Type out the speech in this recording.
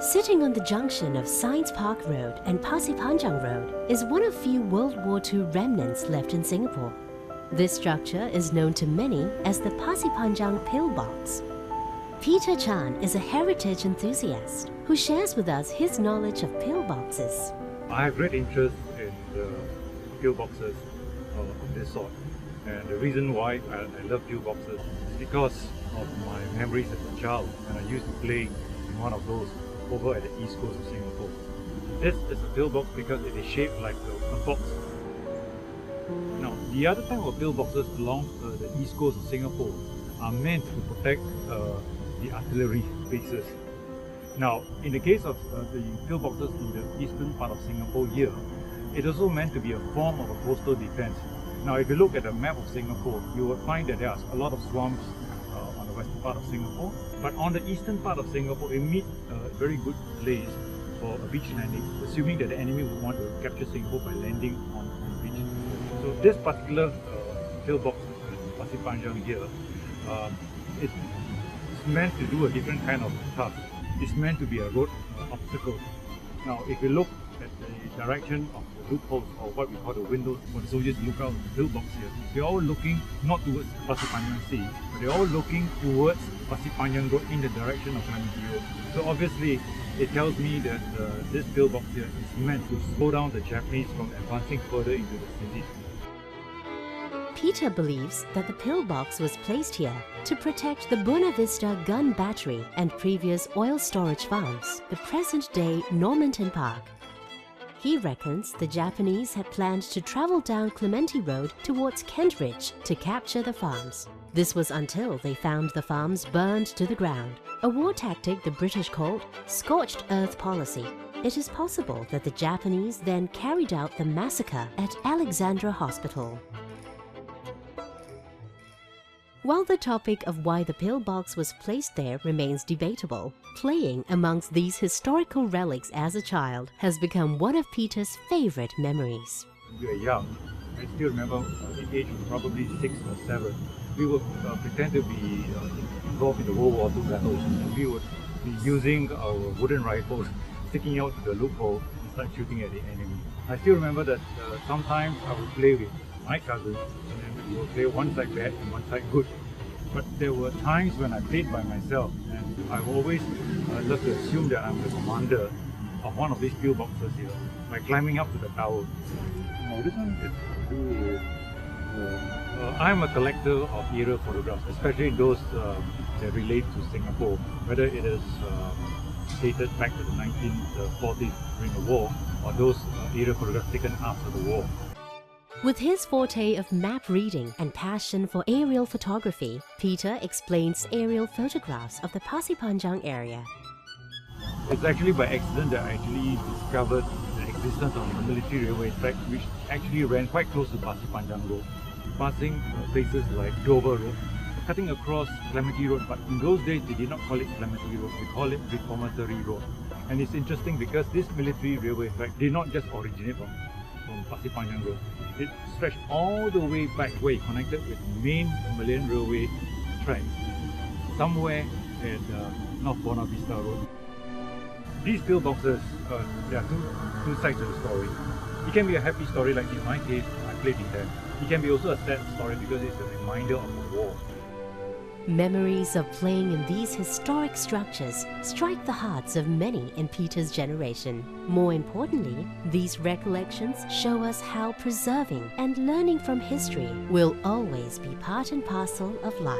Sitting on the junction of Science Park Road and Pasir Panjang Road is one of few World War II remnants left in Singapore. This structure is known to many as the Pasir Panjang Pillbox. Peter Chan is a heritage enthusiast who shares with us his knowledge of pillboxes. I have great interest in the pillboxes of this sort, and the reason why I love pillboxes is because of my memories as a child, and I used to play in one of those over at the east coast of Singapore. This is a pillbox because it is shaped like a box. Now, the other type of pillboxes along the east coast of Singapore are meant to protect the artillery bases. Now, in the case of the pillboxes in the eastern part of Singapore here, it is also meant to be a form of a coastal defense. Now, if you look at the map of Singapore, you will find that there are a lot of swamps on the western part of Singapore, but on the eastern part of Singapore, it meets a very good place for a beach landing, assuming that the enemy would want to capture Singapore by landing on the beach. So this particular pillbox, Pasir Panjang here, it's meant to do a different kind of task. It's meant to be a road obstacle. Now, if you look at the direction of the loopholes, or what we call the windows, when the soldiers look out the pillbox here, they're all looking not towards Pasir Panjang Sea, but they're all looking towards Pasir Panjang Road in the direction of Clementi Road. So obviously, it tells me that this pillbox here is meant to slow down the Japanese from advancing further into the city. Peter believes that the pillbox was placed here to protect the Buena Vista gun battery and previous oil storage farms, the present-day Normanton Park. He reckons the Japanese had planned to travel down Clementi Road towards Kent Ridge to capture the farms. This was until they found the farms burned to the ground, a war tactic the British called scorched earth policy. It is possible that the Japanese then carried out the massacre at Alexandra Hospital. While the topic of why the pillbox was placed there remains debatable, playing amongst these historical relics as a child has become one of Peter's favorite memories. When we were young, I still remember the age of probably 6 or 7, we would pretend to be involved in the World War II battles, and we would be using our wooden rifles, sticking out to the loophole and start shooting at the enemy. I still remember that sometimes I would play with my cousins, and then we would play one side bad and one side good. But there were times when I played by myself, and I always love to assume that I'm the commander of one of these pillboxes here by climbing up to the tower. Now this one is to do with I'm a collector of aerial photographs, especially those that relate to Singapore, whether it is dated back to the 1940s during the war, or those aerial photographs taken after the war. With his forte of map reading and passion for aerial photography, Peter explains aerial photographs of the Pasir Panjang area. It's actually by accident that I actually discovered the existence of the military railway track, which actually ran quite close to Pasir Panjang Road, passing places like Dover Road, cutting across Clementi Road, but in those days they did not call it Clementi Road, they call it Reformatory Road. And it's interesting because this military railway track did not just originate from Pasir Panjang Road. It stretched all the way back where it connected with the main Malayan Railway track, somewhere at North Buena Vista Road. These pillboxes, there are two sides to the story. It can be a happy story, like in my case, I played in them. It can be also a sad story because it's a reminder of the war. Memories of playing in these historic structures strike the hearts of many in Peter's generation. More importantly, these recollections show us how preserving and learning from history will always be part and parcel of life.